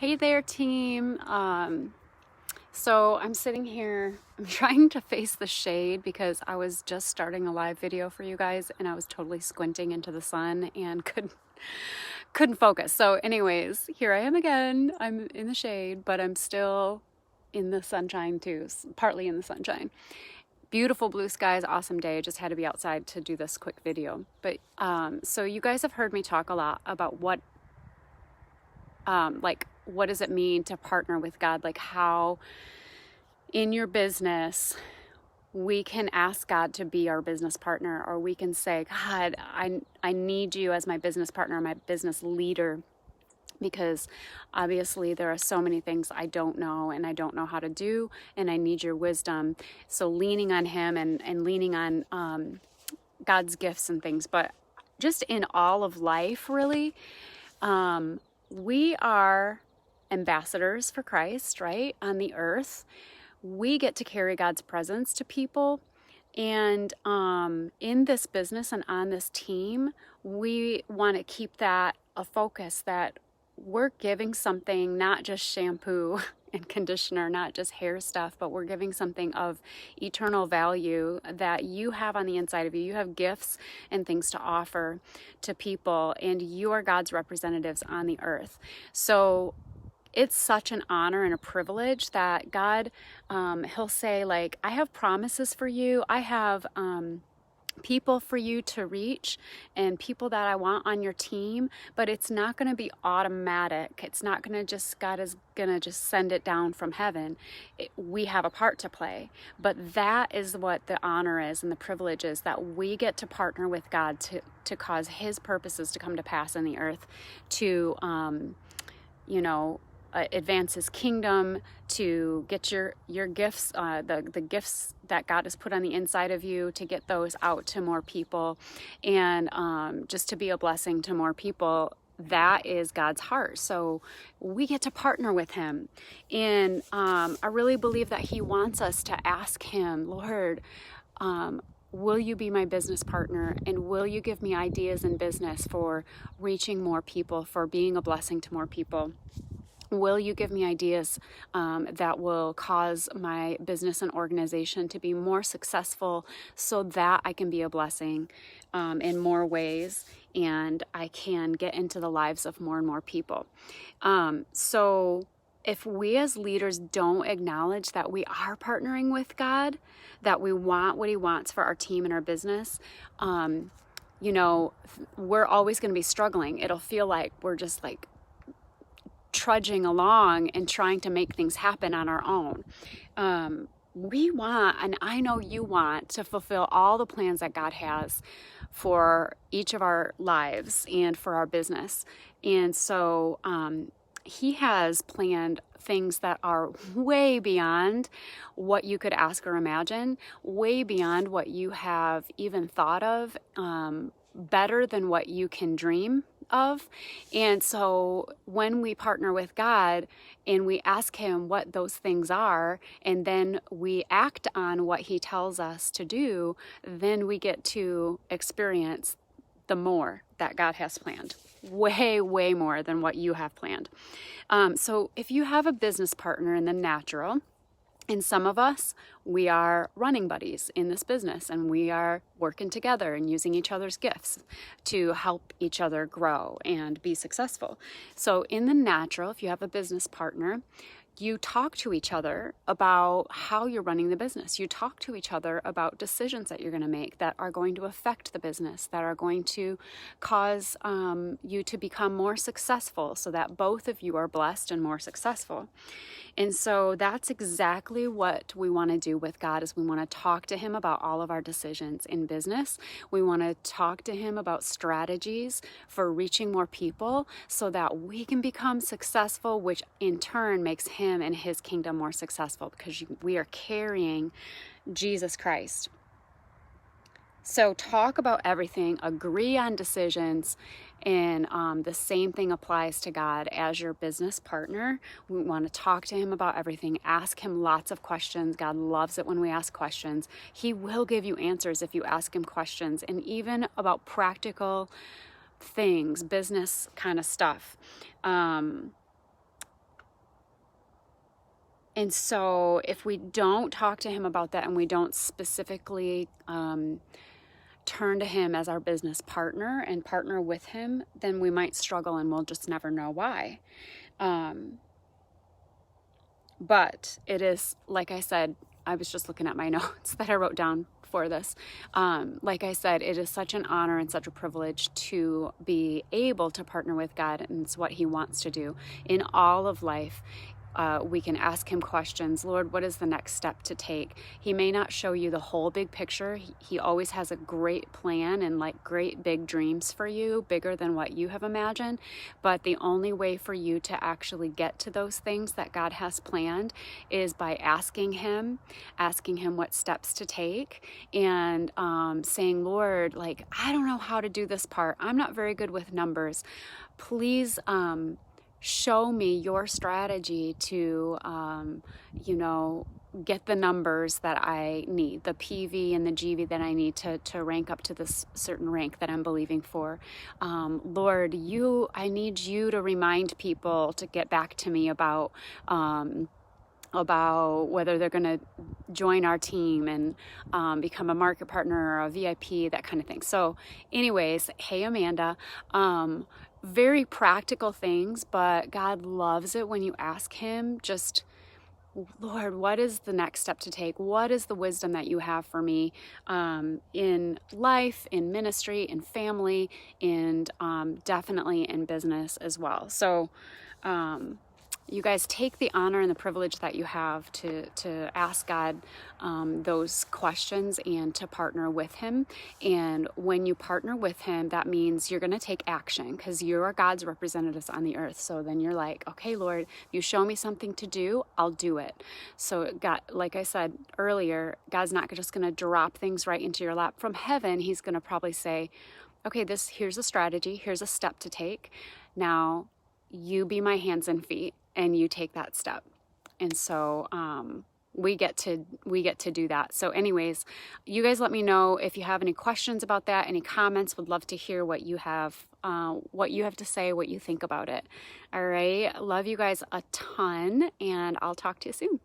Hey there, team. So I'm sitting here, I'm trying to face the shade because I was just starting a live video for you guys and I was totally squinting into the sun and couldn't focus. So anyways, here I am again. I'm in the shade, but I'm still in the sunshine too, partly in the sunshine. Beautiful blue skies, awesome day. Just had to be outside to do this quick video. But so you guys have heard me talk a lot about what does it mean to partner with God? Like how in your business we can ask God to be our business partner, or we can say, God, I need you as my business partner, my business leader, because obviously there are so many things I don't know and I don't know how to do, and I need your wisdom. So leaning on him and leaning on God's gifts and things. But just in all of life, really, we are ambassadors for Christ, right? On the earth, we get to carry God's presence to people. And in this business and on this team, we want to keep that a focus that we're giving something, not just shampoo and conditioner, not just hair stuff, but we're giving something of eternal value that you have on the inside of you. You have gifts and things to offer to people, and you are God's representatives on the earth. So it's such an honor and a privilege that God, he'll say, like, I have promises for you. I have people for you to reach and people that I want on your team, but it's not going to be automatic. It's not going to just, God is going to just send it down from heaven. We have a part to play, but that is what the honor is and the privilege is, that we get to partner with God to cause his purposes to come to pass in the earth, to, advance his kingdom, to get your gifts, the gifts that God has put on the inside of you, to get those out to more people, and just to be a blessing to more people. That is God's heart. So we get to partner with him. And I really believe that he wants us to ask him, Lord, will you be my business partner, and will you give me ideas in business for reaching more people, for being a blessing to more people? Will you give me ideas that will cause my business and organization to be more successful, so that I can be a blessing in more ways, and I can get into the lives of more and more people? So if we as leaders don't acknowledge that we are partnering with God, that we want what he wants for our team and our business, we're always going to be struggling. It'll feel like we're just like trudging along and trying to make things happen on our own. We want, and I know you want, to fulfill all the plans that God has for each of our lives and for our business. And so he has planned things that are way beyond what you could ask or imagine, way beyond what you have even thought of, better than what you can dream of. And so when we partner with God and we ask him what those things are, and then we act on what he tells us to do, then we get to experience the more that God has planned. Way, way more than what you have planned. So if you have a business partner in the natural, and some of us, we are running buddies in this business, and we are working together and using each other's gifts to help each other grow and be successful. So in the natural, if you have a business partner, you talk to each other about how you're running the business. You talk to each other about decisions that you're going to make that are going to affect the business, that are going to cause you to become more successful, so that both of you are blessed and more successful. And so that's exactly what we want to do with God, is we want to talk to him about all of our decisions in business. We want to talk to him about strategies for reaching more people so that we can become successful, which in turn makes him and his kingdom more successful, because we are carrying Jesus Christ. So talk about everything, agree on decisions, and the same thing applies to God as your business partner. We want to talk to him about everything, ask him lots of questions. God loves it when we ask questions. He will give you answers if you ask him questions, and even about practical things, business kind of stuff. And so if we don't talk to him about that and we don't specifically turn to him as our business partner and partner with him, then we might struggle and we'll just never know why. But it is, like I said, I was just looking at my notes that I wrote down for this. Like I said, it is such an honor and such a privilege to be able to partner with God, and it's what he wants to do in all of life. We can ask him questions. Lord, what is the next step to take? He may not show you the whole big picture. He always has a great plan and like great big dreams for you, bigger than what you have imagined. But the only way for you to actually get to those things that God has planned is by asking him what steps to take, and saying, Lord, like, I don't know how to do this part. I'm not very good with numbers. Please, show me your strategy to, get the numbers that I need, the PV and the GV that I need to rank up to this certain rank that I'm believing for. Lord, I need you to remind people to get back to me about whether they're going to join our team and become a market partner or a VIP, that kind of thing. So anyways, hey, Amanda, very practical things, but God loves it when you ask him, just, Lord, what is the next step to take? What is the wisdom that you have for me in life, in ministry, in family, and definitely in business as well. So you guys take the honor and the privilege that you have to ask God those questions and to partner with him. And when you partner with him, that means you're going to take action, because you are God's representatives on the earth. So then you're like, okay, Lord, if you show me something to do, I'll do it. So God, like I said earlier, God's not just going to drop things right into your lap from heaven. He's going to probably say, okay, here's a strategy. Here's a step to take. Now you be my hands and feet, and you take that step. And so we get to do that. So anyways, you guys let me know if you have any questions about that, any comments. Would love to hear what you have to say, what you think about it. All right. Love you guys a ton, and I'll talk to you soon.